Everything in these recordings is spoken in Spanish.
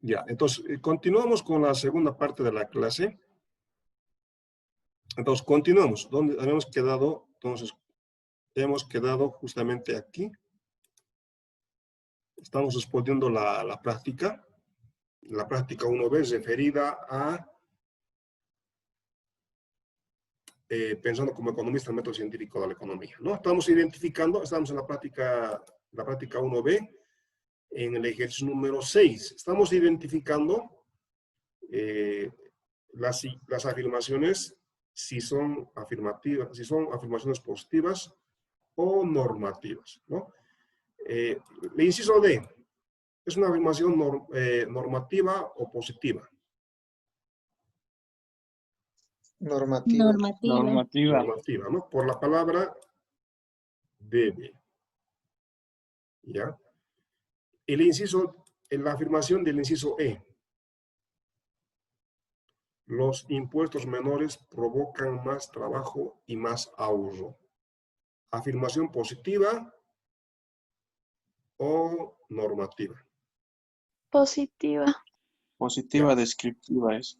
Ya, entonces, continuamos con la segunda parte de la clase. Entonces, continuamos. ¿Dónde habíamos quedado? Entonces, hemos quedado justamente aquí. Estamos respondiendo la práctica. La práctica 1B es referida a pensando como economista en el método científico de la economía, ¿no? Estamos identificando, estamos en la práctica 1B, en el ejercicio número 6. Estamos identificando las afirmaciones, si son afirmativas, si son afirmaciones positivas o normativas, ¿no? El inciso D, ¿es una afirmación normativa o positiva? Normativa. Normativa. Normativa, ¿no? Por la palabra debe. ¿Ya? El inciso, en la afirmación del inciso E. Los impuestos menores provocan más trabajo y más ahorro. ¿Afirmación positiva o normativa? Positiva. Positiva descriptiva es.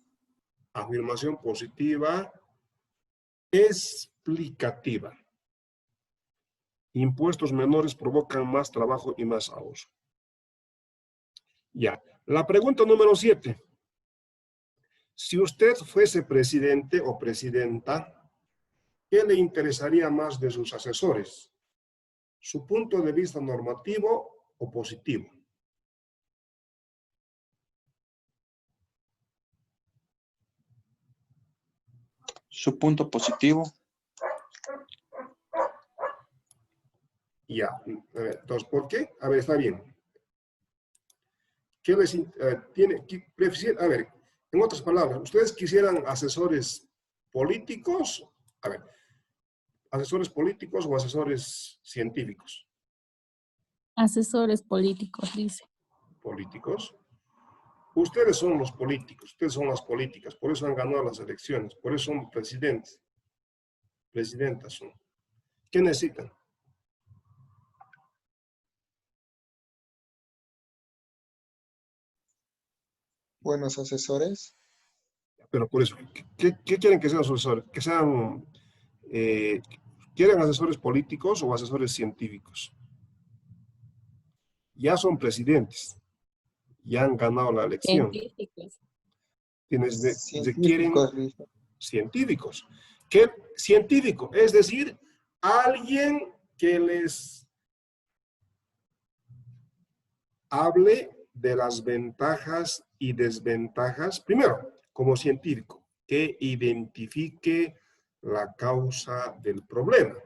Afirmación positiva explicativa. Impuestos menores provocan más trabajo y más ahorro. Ya. La pregunta número 7. Si usted fuese presidente o presidenta, ¿qué le interesaría más de sus asesores? ¿Su punto de vista normativo o positivo? Su punto positivo. Ya. Entonces, ¿por qué? A ver, está bien. ¿Qué les tiene? A ver, en otras palabras, ¿ustedes quisieran asesores políticos? A ver, ¿asesores políticos o asesores científicos? Asesores políticos, dice. Políticos. Ustedes son los políticos, ustedes son las políticas, por eso han ganado las elecciones, por eso son presidentes, presidentas son. ¿Qué necesitan? Buenos asesores. Pero por eso, ¿qué quieren que sean asesores? Que sean, ¿quieren asesores políticos o asesores científicos? Ya son presidentes, ya han ganado la elección. Científicos. Requieren Científicos, dice. científicos. ¿Qué científico? Es decir, alguien que les hable de las ventajas y desventajas, primero, como científico, que identifique la causa del problema.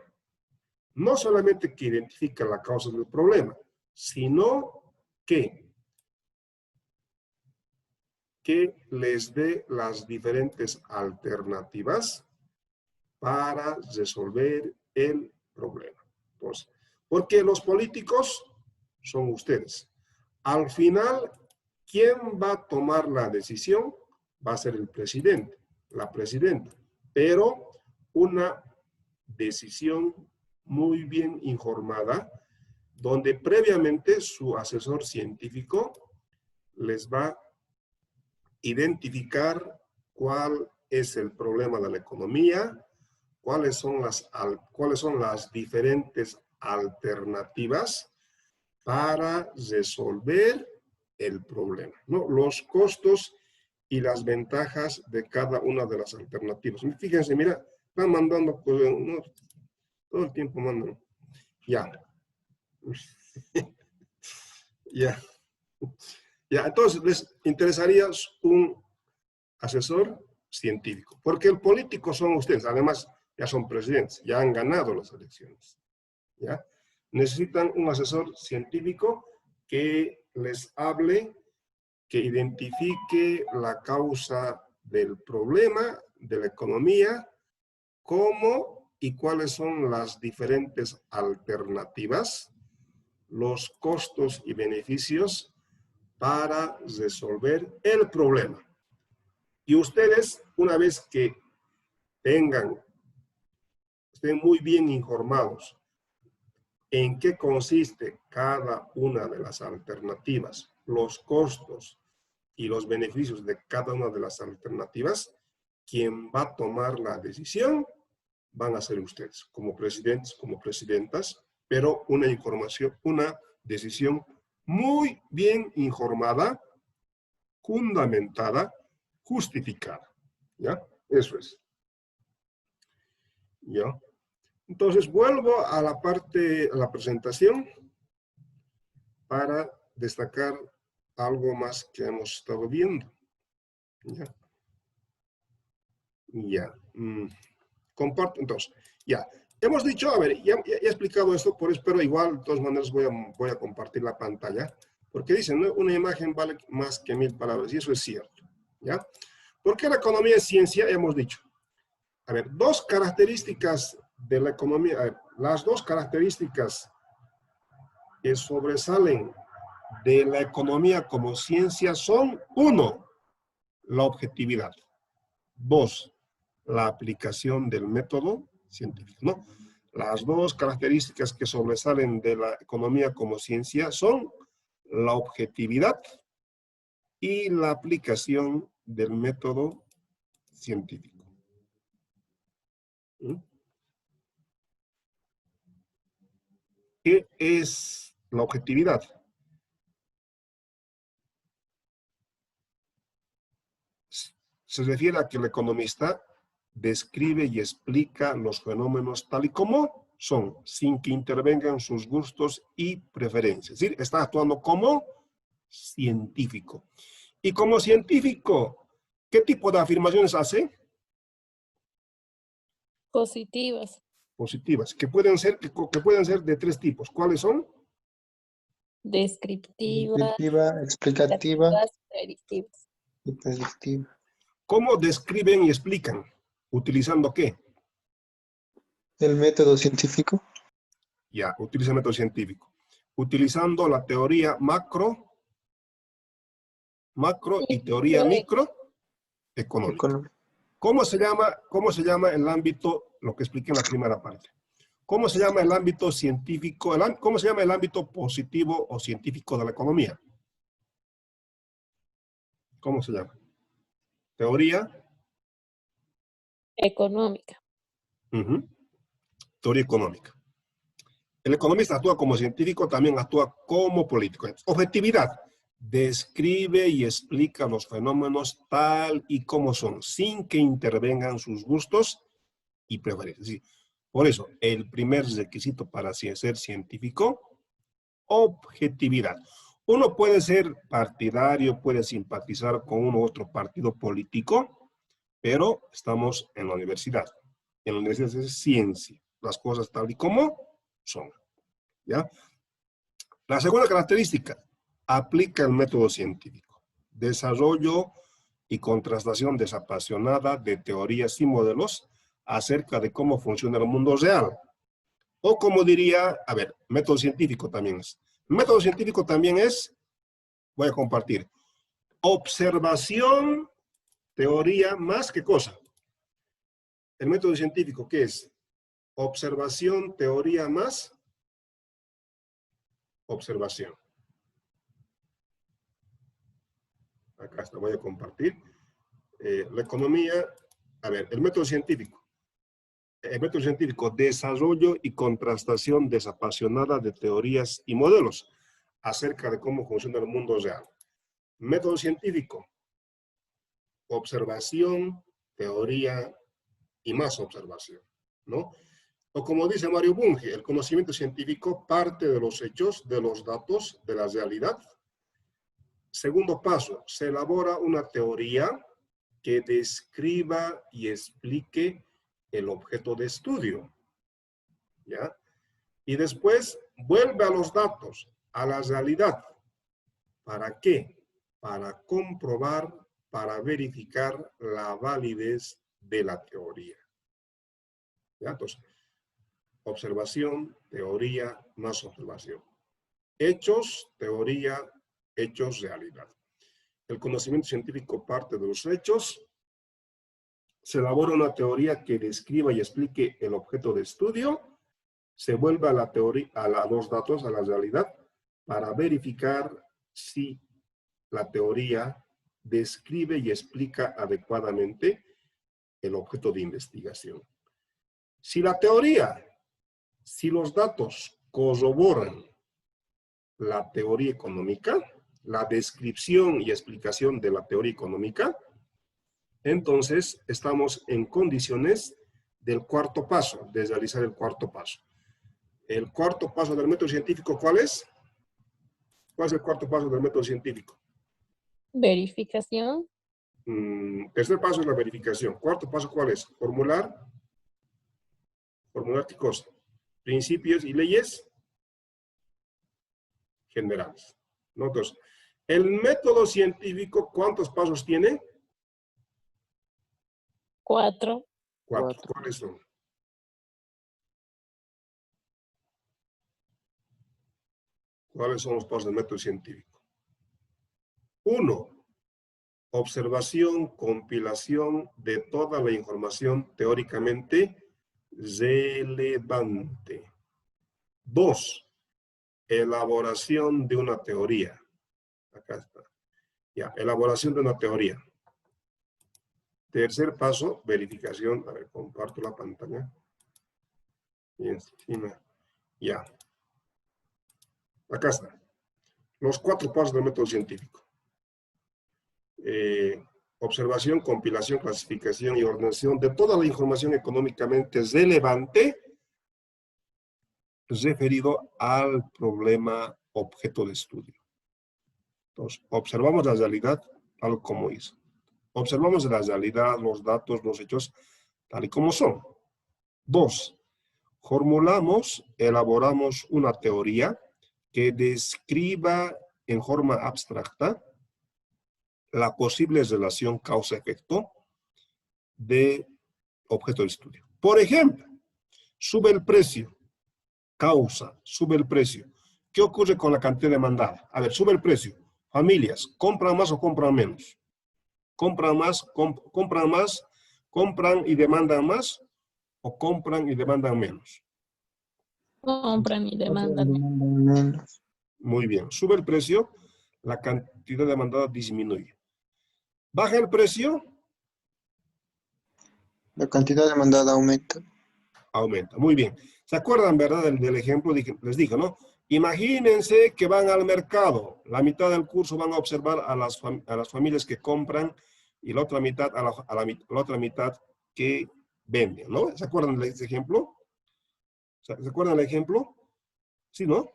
No solamente que identifique la causa del problema, sino que les dé las diferentes alternativas para resolver el problema. Entonces, porque los políticos son ustedes. Al final, ¿quién va a tomar la decisión? Va a ser el presidente, la presidenta. Pero una decisión muy bien informada, donde previamente su asesor científico les va a identificar cuál es el problema de la economía, cuáles son las diferentes alternativas para resolver el problema, ¿no? Los costos y las ventajas de cada una de las alternativas. Fíjense, mira, van mandando, ¿no? Todo el tiempo mandan. Ya. Ya. Ya, entonces les interesaría un asesor científico, porque el político son ustedes, además ya son presidentes, ya han ganado las elecciones, ¿ya? Necesitan un asesor científico que les hable, que identifique la causa del problema de la economía, cómo y cuáles son las diferentes alternativas, los costos y beneficios para resolver el problema. Y ustedes, una vez que estén muy bien informados en qué consiste cada una de las alternativas, los costos y los beneficios de cada una de las alternativas, quien va a tomar la decisión van a ser ustedes, como presidentes, como presidentas, pero una información, una decisión muy bien informada, fundamentada, justificada. ¿Ya? Eso es. ¿Ya? Entonces, vuelvo a la parte, a la presentación, para destacar algo más que hemos estado viendo. ¿Ya? Ya. Comparto, entonces, ya. Hemos dicho, a ver, ya he explicado esto, pero igual, de todas maneras, voy a compartir la pantalla, porque dicen, ¿no? Una imagen vale más que 1000 palabras, y eso es cierto. ¿Ya? ¿Por qué la economía es ciencia? Hemos dicho. A ver, dos características de la economía, a ver, las dos características que sobresalen de la economía como ciencia son, uno, la objetividad. Dos, la aplicación del método científico, ¿no? Las dos características que sobresalen de la economía como ciencia son la objetividad y la aplicación del método científico. ¿Mm? ¿Qué es la objetividad? Se refiere a que el economista describe y explica los fenómenos tal y como son, sin que intervengan sus gustos y preferencias. Es decir, está actuando como científico. Y como científico, ¿qué tipo de afirmaciones hace? Positivas. Positivas, que pueden ser de tres tipos. ¿Cuáles son? Descriptivas. Descriptiva, explicativa Predictivas. y predictiva. ¿Cómo describen y explican? ¿Utilizando qué? El método científico. Ya, utiliza el método científico. Utilizando la teoría macro y teoría microeconómica. Económico. ¿Cómo se llama el ámbito, lo que expliqué en la primera parte? ¿Cómo se llama el ámbito científico, cómo se llama el ámbito positivo o científico de la economía? ¿Cómo se llama? Teoría. Económica. Teoría económica. El economista actúa como científico, también actúa como político. Objetividad. Describe y explica los fenómenos tal y como son, sin que intervengan sus gustos y preferencias. Sí. Por eso, el primer requisito para ser científico, objetividad. Uno puede ser partidario, puede simpatizar con uno u otro partido político, pero estamos en la universidad. En la universidad es ciencia, las cosas tal y como son. ¿Ya? La segunda característica, aplica el método científico. Desarrollo y contrastación desapasionada de teorías y modelos acerca de cómo funciona el mundo real. O como diría, a ver, método científico también es. Método científico también es, voy a compartir, observación, teoría, más ¿qué cosa? El método científico, ¿qué es? Observación, teoría, más observación. Acá está, voy a compartir. La economía, a ver, el método científico. El método científico, desarrollo y contrastación desapasionada de teorías y modelos acerca de cómo funciona el mundo real. Método científico, observación, teoría y más observación, ¿no? O como dice Mario Bunge, el conocimiento científico parte de los hechos, de los datos, de la realidad. Segundo paso, se elabora una teoría que describa y explique el objeto de estudio, ¿ya? Y después vuelve a los datos, a la realidad. ¿Para qué? Para comprobar, para verificar la validez de la teoría. ¿Ya? Entonces, observación, teoría, más observación. Hechos, teoría, hechos, realidad. El conocimiento científico parte de los hechos. Se elabora una teoría que describa y explique el objeto de estudio. Se vuelve a la teoría, a los datos, a la realidad, para verificar si la teoría describe y explica adecuadamente el objeto de investigación. Si la teoría, si los datos corroboran la teoría económica, la descripción y explicación de la teoría económica, entonces estamos en condiciones del cuarto paso, de realizar el cuarto paso. El cuarto paso del método científico, ¿cuál es? ¿Cuál es el cuarto paso del método científico? Verificación. Tercer paso es la verificación. Cuarto paso, ¿cuál es? Formular. ¿Formular qué cosa? Principios y leyes generales. ¿No? Entonces, el método científico, ¿cuántos pasos tiene? 4. Cuatro. ¿Cuáles son? ¿Cuáles son los pasos del método científico? 1. Observación, compilación de toda la información teóricamente relevante. 2. Elaboración de una teoría. Acá está. Ya, elaboración de una teoría. Tercer paso, verificación. A ver, comparto la pantalla. Y encima. Ya. Acá está. Los 4 pasos del método científico. Observación, compilación, clasificación y ordenación de toda la información económicamente relevante referido al problema objeto de estudio. Entonces, observamos la realidad tal como es. Observamos la realidad, los datos, los hechos, tal y como son. 2. Formulamos, elaboramos una teoría que describa en forma abstracta la posible relación causa-efecto de objeto de estudio. Por ejemplo, sube el precio, causa, sube el precio. ¿Qué ocurre con la cantidad demandada? A ver, sube el precio. Familias, ¿compran más o compran menos? ¿Compran más, compran más, compran y demandan más o compran y demandan menos? Compran y demandan. Menos. Muy bien. Sube el precio, la cantidad demandada disminuye. Baja el precio, La cantidad demandada aumenta. aumenta. Muy bien. ¿Se acuerdan, verdad, del ejemplo? Les dije, ¿no? Imagínense que van al mercado. La mitad del curso van a observar a las familias que compran y la otra mitad la otra mitad que venden, ¿no? ¿Se acuerdan de ese ejemplo? ¿Se acuerdan del ejemplo? Sí, ¿no?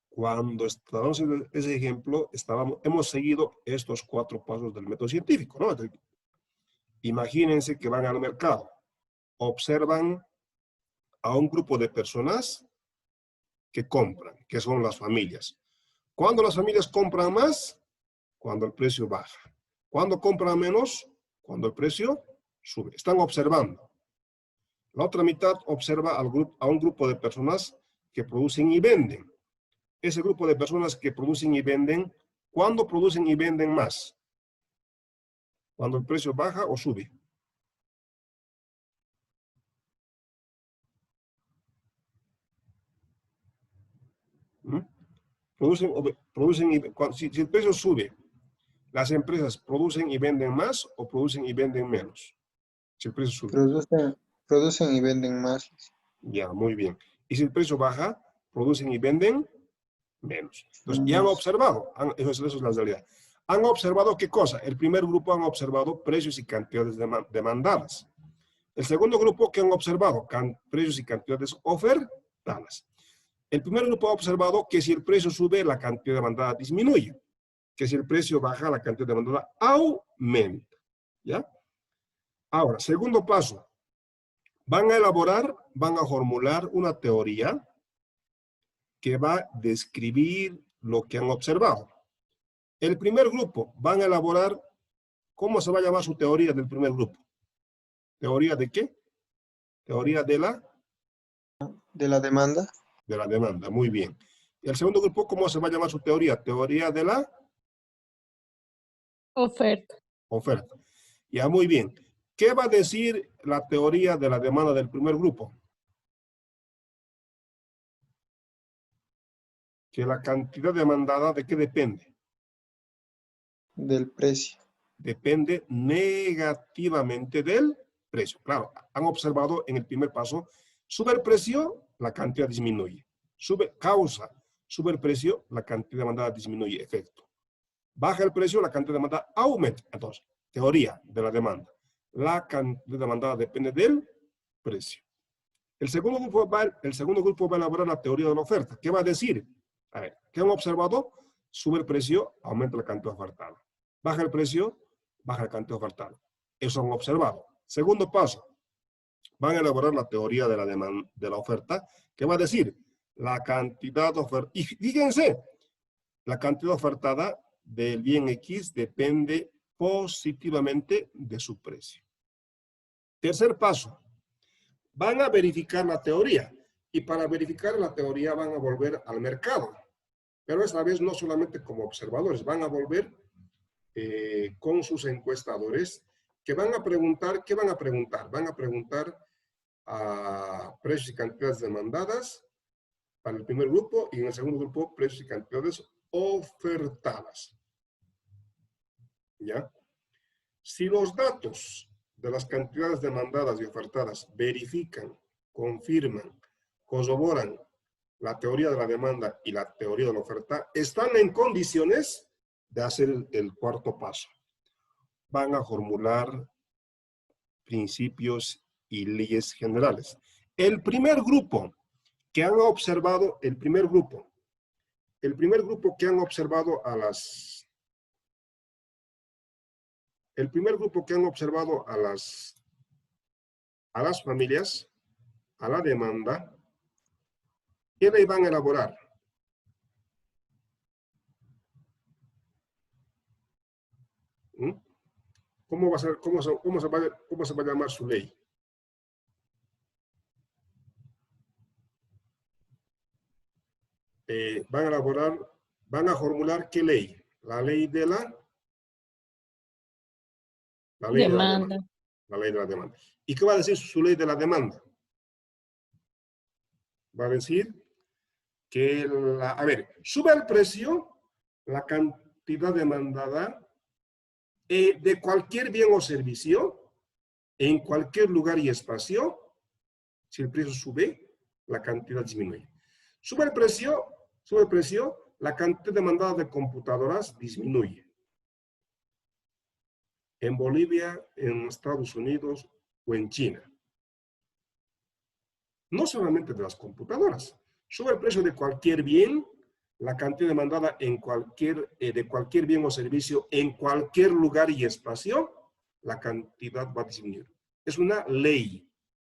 Cuando estábamos en ese ejemplo, hemos seguido estos 4 pasos del método científico, ¿no? Entonces, imagínense que van al mercado, observan a un grupo de personas que compran, que son las familias. ¿Cuándo las familias compran más? Cuando el precio baja. ¿Cuándo compran menos? Cuando el precio sube. Están observando. La otra mitad observa a un grupo de personas que producen y venden. Ese grupo de personas que producen y venden, ¿cuándo producen y venden más? ¿Cuando el precio baja o sube? ¿Mm? Si el precio sube, ¿las empresas producen y venden más o producen y venden menos? Si el precio sube. Producen y venden más. Ya, muy bien. Y si el precio baja, producen y venden menos. Entonces, ya han Menos. observado, eso es la realidad. ¿Han observado qué cosa? El primer grupo han observado precios y cantidades demandadas. El segundo grupo, ¿qué han observado? Precios y cantidades ofertadas. El primer grupo ha observado que si el precio sube, la cantidad demandada disminuye. Que si el precio baja, la cantidad demandada aumenta. ¿Ya? Ahora, segundo paso. Van a elaborar, van a formular una teoría que va a describir lo que han observado. El primer grupo van a elaborar, ¿cómo se va a llamar su teoría del primer grupo? ¿Teoría de qué? Teoría de la demanda. De la demanda, muy bien. Y el segundo grupo, ¿cómo se va a llamar su teoría? Teoría de la Oferta. oferta. Ya, muy bien. ¿Qué va a decir la teoría de la demanda del primer grupo? Que la cantidad demandada, ¿de qué depende? Del precio. Depende negativamente del precio. Claro, han observado en el primer paso, sube el precio, la cantidad disminuye. Sube el precio, la cantidad demandada disminuye, efecto. Baja el precio, la cantidad demandada aumenta. Entonces, teoría de la demanda. La cantidad demandada depende del precio. El segundo grupo va a elaborar la teoría de la oferta. ¿Qué va a decir? A ver, ¿qué han observado? Sube el precio, aumenta la cantidad ofertada. Baja el precio, baja la cantidad ofertada. Eso han observado. Segundo paso, van a elaborar la teoría de la oferta. ¿Qué va a decir? La cantidad ofertada. Y fíjense, la cantidad ofertada del bien X depende positivamente de su precio. Tercer paso, van a verificar la teoría. Y para verificar la teoría van a volver al mercado. Pero esta vez no solamente como observadores, van a volver con sus encuestadores que van a preguntar, ¿qué van a preguntar? Van a preguntar a precios y cantidades demandadas para el primer grupo y en el segundo grupo precios y cantidades ofertadas. ¿Ya? Si los datos de las cantidades demandadas y ofertadas verifican, confirman, corroboran la teoría de la demanda y la teoría de la oferta, están en condiciones de hacer el cuarto paso. Van a formular principios y leyes generales. El primer grupo que han observado, el primer grupo que han observado a las familias, a la demanda, ¿qué ley van a elaborar? ¿Cómo va a ser, cómo se va a llamar su ley? Van a formular ¿qué ley? La ley de la Demanda. La ley de la demanda. ¿Y qué va a decir su ley de la demanda? Va a decir que, a ver, sube el precio, la cantidad demandada de cualquier bien o servicio, en cualquier lugar y espacio. Si el precio sube, la cantidad disminuye. Sube el precio, la cantidad demandada de computadoras disminuye. En Bolivia, en Estados Unidos o en China. No solamente de las computadoras. Sube el precio de cualquier bien, la cantidad demandada de cualquier bien o servicio en cualquier lugar y espacio, la cantidad va a disminuir. Es una ley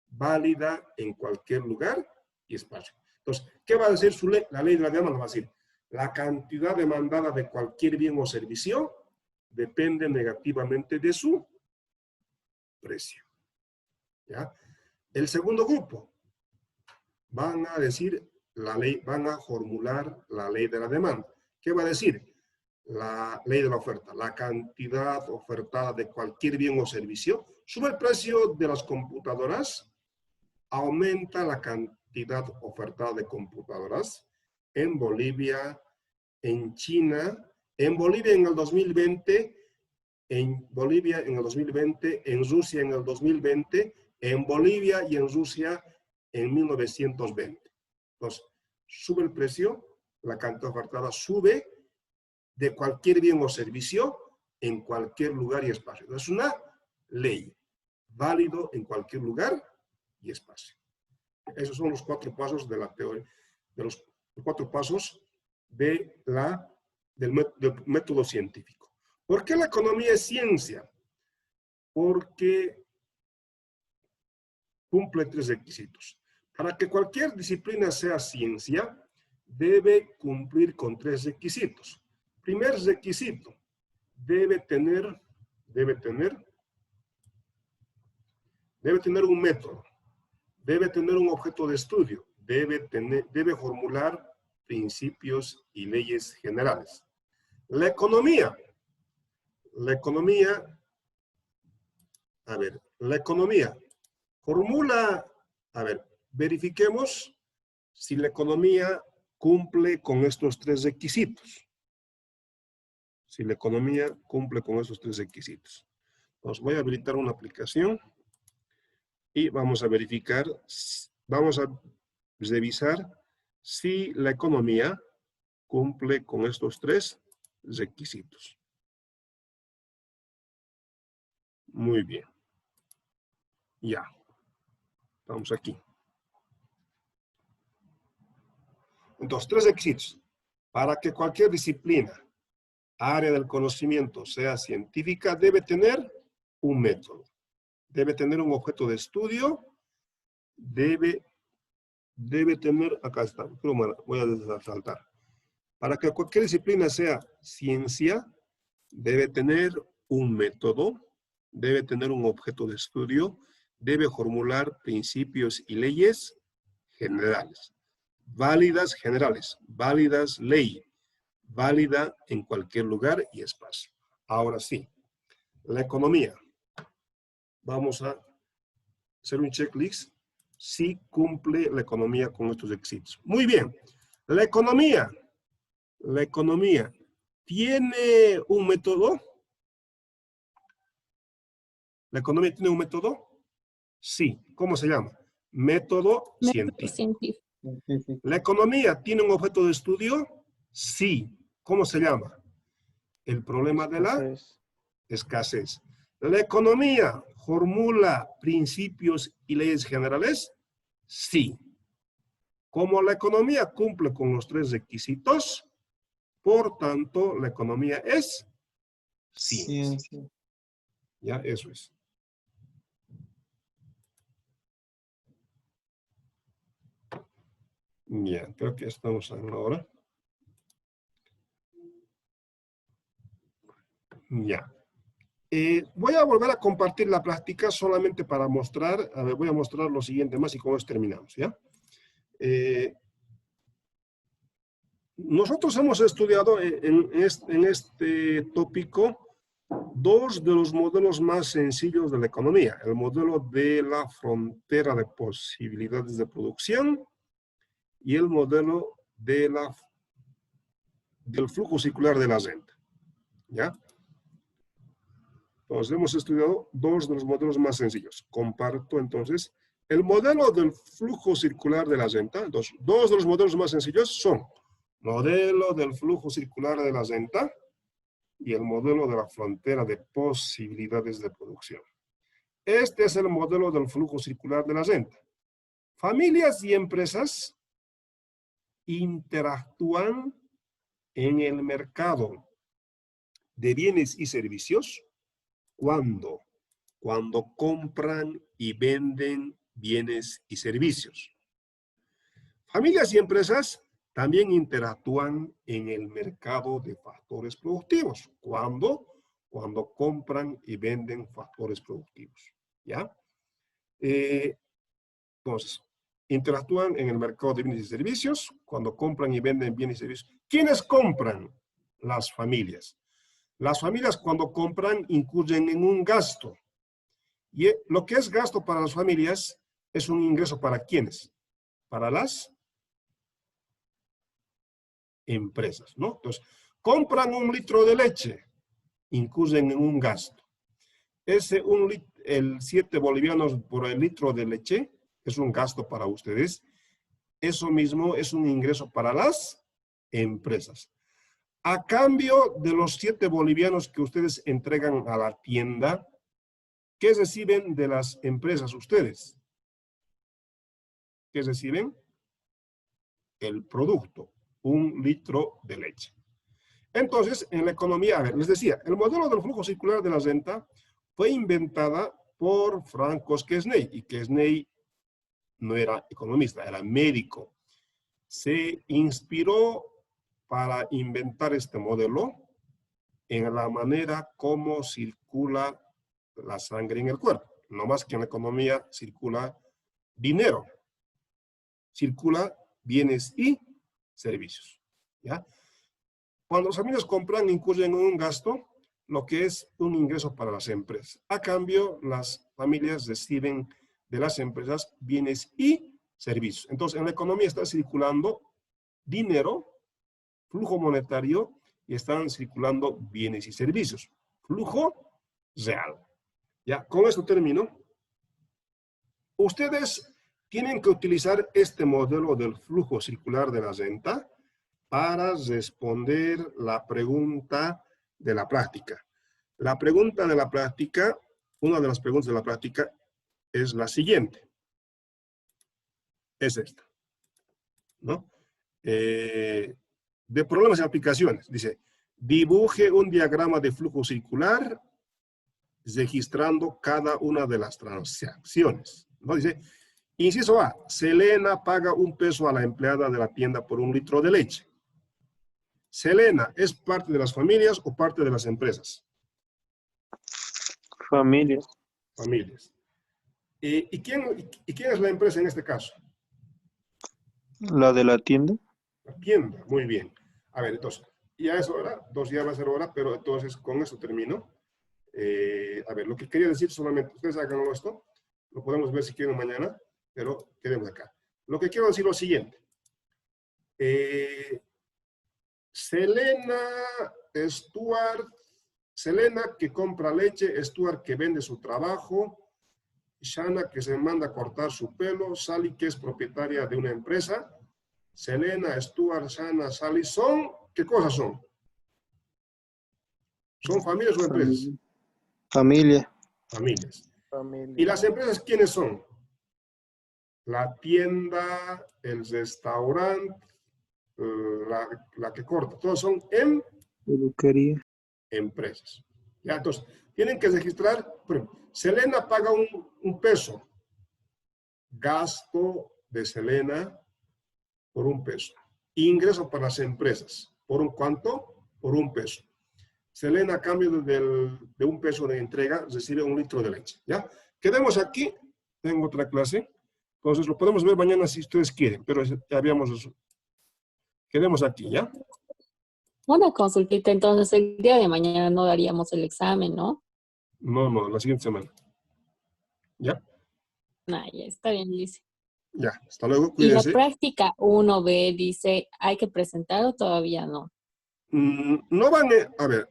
válida en cualquier lugar y espacio. Entonces, ¿qué va a decir su ley? La ley de la demanda va a decir, la cantidad demandada de cualquier bien o servicio depende negativamente de su precio. ¿Ya? El segundo grupo van a decir la ley, van a formular la ley de la demanda. ¿Qué va a decir? La ley de la oferta, la cantidad ofertada de cualquier bien o servicio, sube el precio de las computadoras, aumenta la cantidad ofertada de computadoras en Bolivia, en China, en Bolivia en el 2020, en Bolivia en el 2020, en Rusia en el 2020, en Bolivia y en Rusia en 1920. Entonces, sube el precio, la cantidad ofertada sube de cualquier bien o servicio en cualquier lugar y espacio. Es una ley, válido en cualquier lugar y espacio. Esos son los 4 pasos de la teoría, de los 4 pasos del método científico. ¿Por qué la economía es ciencia? Porque cumple 3 requisitos. Para que cualquier disciplina sea ciencia, debe cumplir con 3 requisitos. Primer requisito, debe tener un método, debe tener un objeto de estudio, debe formular principios y leyes generales. La economía formula, verifiquemos si la economía cumple con estos 3 requisitos. si la economía cumple con esos tres requisitos. Entonces voy a habilitar una aplicación y vamos a verificar, vamos a revisar si la economía cumple con estos tres requisitos. Muy bien. Ya. Vamos aquí. Entonces, tres requisitos. Para que cualquier disciplina, área del conocimiento sea científica, debe tener un método. Debe tener un objeto de estudio. Debe tener, acá está, voy a saltar. Para que cualquier disciplina sea ciencia, debe tener un método, debe tener un objeto de estudio, debe formular principios y leyes generales. Válidas generales, válidas ley, válida en cualquier lugar y espacio. Ahora sí, la economía. Vamos a hacer un checklist si cumple la economía con estos requisitos. Muy bien, la economía tiene un método. ¿La economía tiene un método? Sí. ¿Cómo se llama? Método científico. Científico. Científico. ¿La economía tiene un objeto de estudio? Sí. ¿Cómo se llama? El problema de la Escasez. escasez. ¿La economía formula principios y leyes generales? Sí. Como la economía cumple con los tres requisitos, por tanto, la economía es ciencia. Ciencia. Ya, eso es. Bien, creo que estamos ahora. Ya. Voy a volver a compartir la práctica solamente para mostrar, a ver, voy a mostrar lo siguiente más y con eso terminamos, ¿ya? Nosotros hemos estudiado en este tópico dos de los modelos más sencillos de la economía. El modelo de la frontera de posibilidades de producción y el modelo de del flujo circular de la renta. ¿Ya? Entonces, hemos estudiado dos de los modelos más sencillos. Comparto, entonces, el modelo del flujo circular de la renta. Entonces, dos de los modelos más sencillos son modelo del flujo circular de la renta y el modelo de la frontera de posibilidades de producción. Este es el modelo del flujo circular de la renta. Familias y empresas interactúan en el mercado de bienes y servicios cuando compran y venden bienes y servicios. Familias y empresas también interactúan en el mercado de factores productivos cuando compran y venden factores productivos. ¿Ya? Entonces, interactúan en el mercado de bienes y servicios cuando compran y venden bienes y servicios. ¿Quiénes compran? Las familias. Las familias cuando compran incurren en un gasto. Y lo que es gasto para las familias es un ingreso para ¿quiénes? Para las empresas, ¿no? Entonces, compran 1 litro de leche, incurren en un gasto. El 7 bolivianos por el litro de leche es un gasto para ustedes. Eso mismo es un ingreso para las empresas. A cambio de los 7 bolivianos que ustedes entregan a la tienda, ¿qué reciben de las empresas ustedes? ¿Qué reciben? El producto, 1 litro de leche. Entonces, en la economía, a ver, les decía, el modelo del flujo circular de la renta fue inventada por Franco Quesnay, y Quesnay no era economista, era médico. Se inspiró para inventar este modelo en la manera como circula la sangre en el cuerpo. No más que en la economía circula dinero, circula bienes y servicios. ¿Ya? Cuando las familias compran, incurren en un gasto, lo que es un ingreso para las empresas. A cambio, las familias reciben de las empresas bienes y servicios. Entonces, en la economía está circulando dinero, flujo monetario y están circulando bienes y servicios. Flujo real. Ya, con esto termino. Ustedes tienen que utilizar este modelo del flujo circular de la renta para responder la pregunta de la práctica. La pregunta de la práctica, una de las preguntas de la práctica es la siguiente. Es esta, ¿no? De problemas y aplicaciones. Dice, dibuje un diagrama de flujo circular registrando cada una de las transacciones. ¿No? Dice, inciso A, Selena paga $1 a la empleada de la tienda por 1 litro de leche. Selena, ¿es parte de las familias o parte de las empresas? Familia. Familias. ¿Y quién es la empresa en este caso? La de la tienda. La tienda, muy bien. A ver, entonces, ya es hora, 2 ya va a ser hora, pero entonces con eso termino. A ver, lo que quería decir solamente, ustedes háganlo esto, lo podemos ver si quieren mañana, pero quedemos acá. Lo que quiero decir es lo siguiente. Selena que compra leche, Stuart que vende su trabajo, Shana que se manda a cortar su pelo, Sally que es propietaria de una empresa, Selena, Stuart, Shana, Sally son, ¿qué cosas son? ¿Son familias o empresas? Familia. Familias. ¿Y las empresas quiénes son? La tienda, el restaurante, la que corta, todos son Peluquería. empresas. Ya, entonces, tienen que registrar, por ejemplo, Selena paga $1. Gasto de Selena por $1. Ingreso para las empresas. ¿Por un cuánto? Por $1. Selena, a cambio de $1 de entrega, recibe 1 litro de leche. ¿Ya? Quedemos aquí. Tengo otra clase. Entonces, lo podemos ver mañana si ustedes quieren, pero ya habíamos... Quedemos aquí, ¿ya? Una consultita, entonces el día de mañana no daríamos el examen, ¿no? No, la siguiente semana. ¿Ya? Ah, ya está bien, Liz. Ya, hasta luego, Y la cuídense. práctica 1B dice, ¿hay que presentar o todavía no? No van a ver,